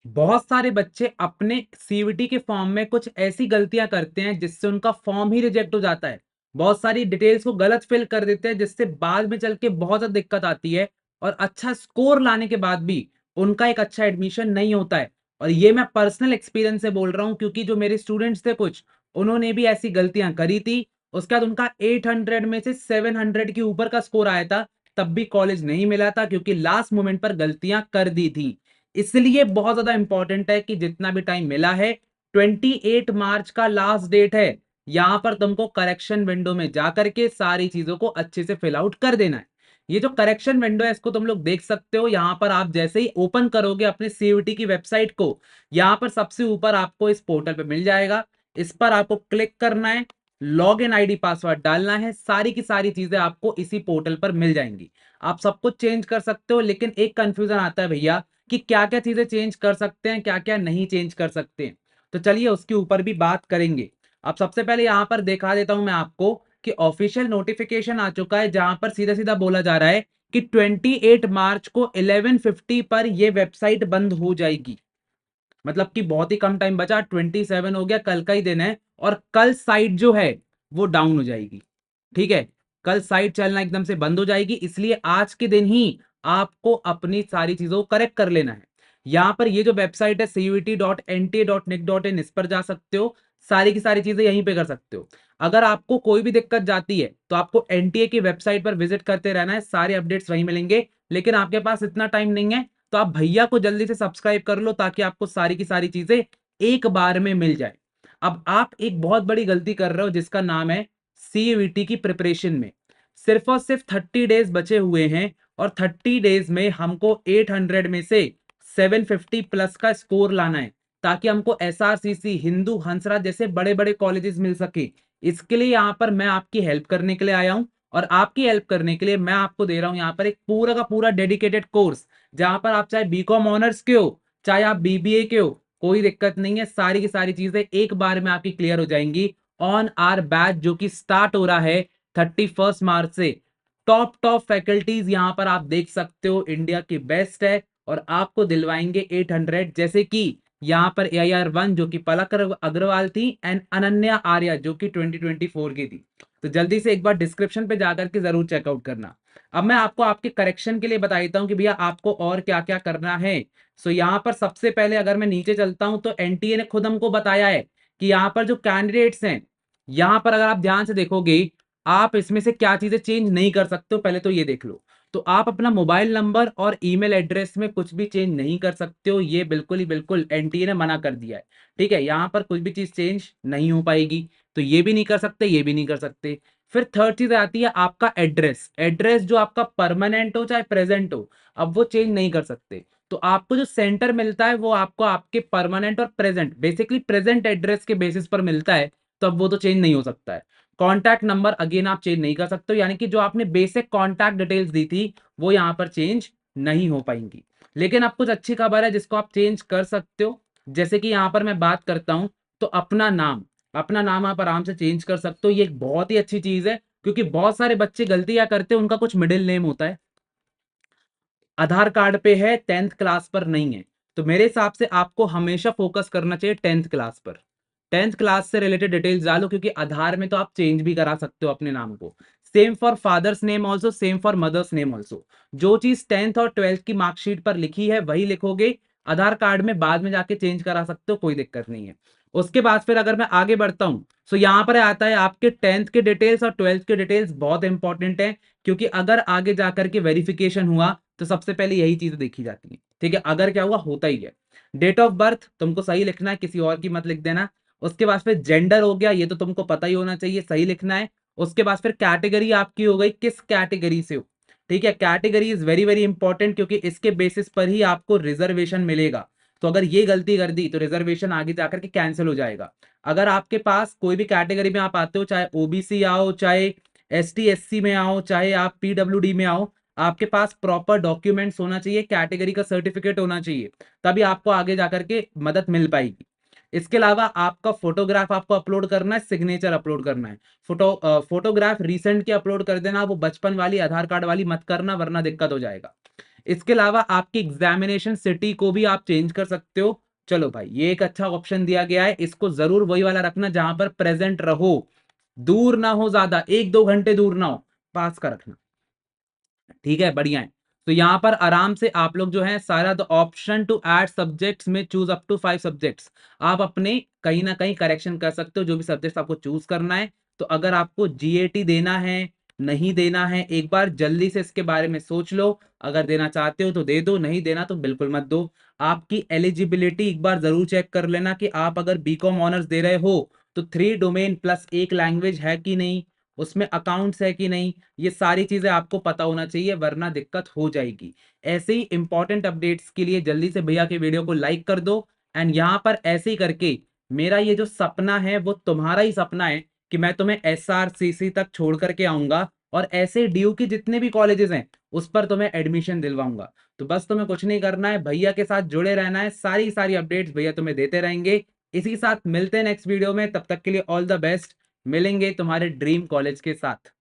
बहुत सारे बच्चे अपने सीवीटी के फॉर्म में कुछ ऐसी गलतियां करते हैं जिससे उनका फॉर्म ही रिजेक्ट हो जाता है। बहुत सारी डिटेल्स को गलत फिल कर देते हैं जिससे बाद में चल के बहुत ज्यादा दिक्कत आती है और अच्छा स्कोर लाने के बाद भी उनका एक अच्छा एडमिशन नहीं होता है। और ये मैं पर्सनल एक्सपीरियंस से बोल रहा हूँ क्योंकि जो मेरे स्टूडेंट्स थे कुछ, उन्होंने भी ऐसी गलतियां करी थी। उसके बाद उनका 800 में से 700 के ऊपर का स्कोर आया था, तब भी कॉलेज नहीं मिला था क्योंकि लास्ट मोमेंट पर गलतियां कर दी थी। इसलिए बहुत ज्यादा इंपॉर्टेंट है कि जितना भी टाइम मिला है, 28 मार्च का लास्ट डेट है, यहां पर तुमको करेक्शन विंडो में जाकर के सारी चीजों को अच्छे से फिल आउट कर देना है। ये जो करेक्शन विंडो है इसको तुम लोग देख सकते हो। यहां पर आप जैसे ही ओपन करोगे अपने सीयूटी की वेबसाइट को, यहां पर सबसे ऊपर आपको इस पोर्टल पे मिल जाएगा। इस पर आपको क्लिक करना है, लॉग इन आईडी पासवर्ड डालना है, सारी की सारी चीजें आपको इसी पोर्टल पर मिल जाएंगी। आप सब कुछ चेंज कर सकते हो, लेकिन एक कंफ्यूजन आता है भैया कि क्या-क्या चीजें चेंज कर सकते हैं, क्या-क्या नहीं चेंज कर सकते हैं। तो चलिए उसके ऊपर भी बात करेंगे। अब सबसे पहले यहां पर दिखा देता हूं मैं आपको कि ऑफिशियल नोटिफिकेशन आ चुका है जहां पर सीधा-सीधा बोला जा रहा है कि 28 मार्च को 11:50 पर यह वेबसाइट बंद हो जाएगी। मतलब कि बहुत ही कम टाइम बचा, 27 हो गया, कल का ही दिन है और कल साइट जो है वो डाउन हो जाएगी। ठीक है, कल साइट चलना एकदम से बंद हो जाएगी, इसलिए आज के दिन ही आपको अपनी सारी चीजों को करेक्ट कर लेना है। यहां पर ये जो वेबसाइट है cut.nta.nic.in, इस पर जा सकते हो, सारी की सारी चीजें यहीं पे कर सकते हो। अगर आपको कोई भी दिक्कत जाती है तो आपको एनटीए की वेबसाइट पर विजिट करते रहना है, सारे अपडेट्स वहीं मिलेंगे। लेकिन आपके पास इतना टाइम नहीं है तो आप भैया को जल्दी से सब्सक्राइब कर लो ताकि आपको सारी की सारी चीजें एक बार में मिल जाए। अब आप एक बहुत बड़ी गलती कर रहे हो जिसका नाम है सीयूईटी की प्रिपरेशन में सिर्फ और सिर्फ 30 डेज बचे हुए हैं और 30 डेज में हमको 800 में से 750 प्लस का स्कोर लाना है ताकि हमको एसआरसीसी, हिंदू, हंसराज जैसे बड़े बड़े कॉलेजेस मिल सके। इसके लिए यहां पर मैं आपकी हेल्प करने के लिए आया हूं और आपकी हेल्प करने के लिए मैं आपको दे रहा हूं यहां पर एक पूरा का पूरा डेडिकेटेड कोर्स, जहां पर आप चाहे बीकॉम ऑनर्स के हो, चाहे आप बीबीए के हो, कोई दिक्कत नहीं है, सारी की सारी चीजें एक बार में आपकी क्लियर हो जाएंगी ऑन आर बैच जो कि स्टार्ट हो रहा है 31 मार्च से। टॉप टॉप फैकल्टीज यहां पर आप देख सकते हो, इंडिया की बेस्ट है और आपको दिलवाएंगे 800, जैसे कि यहां पर AIR1 जो कि पलक अग्रवाल थी एंड अनन्या आर्या जो कि 2024 की थी। तो जल्दी से एक बार डिस्क्रिप्शन पे जाकर के जरूर चेकआउट करना। अब मैं आपको आपके करेक्शन के लिए बता देता हूं कि भैया आपको और क्या क्या करना है। सो यहां पर सबसे पहले अगर मैं नीचे चलता हूं तो एनटीए ने खुद हमको बताया है कि यहां पर जो कैंडिडेट्स हैं, यहां पर अगर आप ध्यान से देखोगे, आप इसमें से क्या चीजें चेंज नहीं कर सकते हो, पहले तो ये देख लो। तो आप अपना मोबाइल नंबर और ईमेल एड्रेस में कुछ भी चेंज नहीं कर सकते हो, ये बिल्कुल ही बिल्कुल एनटीए ने मना कर दिया है। ठीक है, यहां पर कुछ भी चीज चेंज नहीं हो पाएगी, तो ये भी नहीं कर सकते, ये भी नहीं कर सकते। फिर थर्ड चीज आती है आपका एड्रेस। एड्रेस जो आपका परमानेंट हो चाहे प्रेजेंट हो, अब वो चेंज नहीं कर सकते। तो आपको जो सेंटर मिलता है वो आपको आपके परमानेंट और प्रेजेंट, बेसिकली प्रेजेंट एड्रेस के बेसिस पर मिलता है, तो अब वो तो चेंज नहीं हो सकता है। कॉन्टैक्ट नंबर अगेन आप चेंज नहीं कर सकते हो, यानी कि जो आपने बेसिक कॉन्टैक्ट डिटेल्स दी थी वो यहां पर चेंज नहीं हो पाएंगी। लेकिन अब कुछ अच्छी खबर है जिसको आप चेंज कर सकते हो। जैसे कि यहां पर मैं बात करता हूं तो अपना नाम आप आराम से चेंज कर सकते हो। ये एक बहुत ही अच्छी चीज है क्योंकि बहुत सारे बच्चे गलतियां करते हैं, उनका कुछ मिडिल नेम होता है, आधार कार्ड पे है, 10th क्लास पर नहीं है। तो मेरे हिसाब से आपको हमेशा फोकस करना चाहिए 10th क्लास पर। 10th क्लास से रिलेटेड डिटेल्स डालो क्योंकि आधार में तो आप चेंज भी करा सकते हो अपने नाम को। Same for father's name also, same for mother's name also. जो चीज 10th और 12th की मार्कशीट पर लिखी है वही लिखोगे, आधार कार्ड में बाद में जाके चेंज करा सकते हो, कोई दिक्कत नहीं है। उसके बाद फिर अगर मैं आगे बढ़ता हूं तो यहां पर आता है आपके 10th के डिटेल्स और 12th के डिटेल्स, बहुत इंपॉर्टेंट है क्योंकि अगर आगे जाकर के वेरिफिकेशन हुआ तो सबसे पहले यही चीजें देखी जाती है। ठीक है, अगर क्या हुआ होता ही है। डेट ऑफ बर्थ तुमको सही लिखना है, किसी और की मत लिख देना। उसके बाद फिर जेंडर हो गया, ये तो तुमको पता ही होना चाहिए, सही लिखना है। उसके बाद फिर कैटेगरी आपकी हो गई, किस कैटेगरी से हो। ठीक है, category is very very important क्योंकि इसके बेसिस पर ही आपको रिजर्वेशन मिलेगा। तो अगर ये गलती कर दी तो रिजर्वेशन आगे जाकर के कैंसिल हो जाएगा। अगर आपके पास कोई भी कैटेगरी में आप आते हो, चाहे ओबीसी आओ, चाहे ST SC में आओ, चाहे आप PWD में आओ, आपके पास प्रॉपर डॉक्यूमेंट्स होना चाहिए, कैटेगरी का सर्टिफिकेट होना चाहिए, तभी आपको आगे जाकर के मदद मिल पाएगी। इसके अलावा आपका फोटोग्राफ आपको अपलोड करना है, सिग्नेचर अपलोड करना है। फोटोग्राफ रिसेंट की अपलोड कर देना, वो बचपन वाली आधार कार्ड वाली मत करना वरना दिक्कत हो जाएगा। इसके अलावा आपकी एग्जामिनेशन सिटी को भी आप चेंज कर सकते हो। चलो भाई, ये एक अच्छा ऑप्शन दिया गया है, इसको जरूर वही वाला रखना जहां पर प्रेजेंट रहो, दूर ना हो, ज्यादा 1-2 घंटे दूर ना हो, पास का रखना। ठीक है, बढ़िया है। तो यहां पर आराम से आप लोग जो है सारा the option to add subjects में चूज अप टू 5 सब्जेक्ट्स, आप अपने कहीं ना कहीं करेक्शन कर सकते हो जो भी सब्जेक्ट्स आपको चूज करना है। तो अगर आपको जीएटी देना है, नहीं देना है, एक बार जल्दी से इसके बारे में सोच लो। अगर देना चाहते हो तो दे दो, नहीं देना तो बिल्कुल मत दो। आपकी एलिजिबिलिटी एक बार जरूर चेक कर लेना कि आप अगर बीकॉम ऑनर्स दे रहे हो तो 3 डोमेन प्लस एक लैंग्वेज है कि नहीं, उसमें अकाउंट्स है कि नहीं, ये सारी चीजें आपको पता होना चाहिए, वरना दिक्कत हो जाएगी। ऐसे ही इंपॉर्टेंट अपडेट्स के लिए जल्दी से भैया के वीडियो को लाइक कर दो। एंड यहां पर ऐसे ही करके मेरा ये जो सपना है वो तुम्हारा ही सपना है कि मैं तुम्हें एसआरसीसी तक छोड़ करके आऊंगा और ऐसे डीयू के जितने भी कॉलेजेस हैं उस पर तुम्हें एडमिशन दिलवाऊंगा। तो बस तुम्हें कुछ नहीं करना है, भैया के साथ जुड़े रहना है, सारी सारी अपडेट्स भैया तुम्हें देते रहेंगे। इसी के साथ मिलते हैं नेक्स्ट वीडियो में, तब तक के लिए ऑल द बेस्ट। मिलेंगे तुम्हारे ड्रीम कॉलेज के साथ।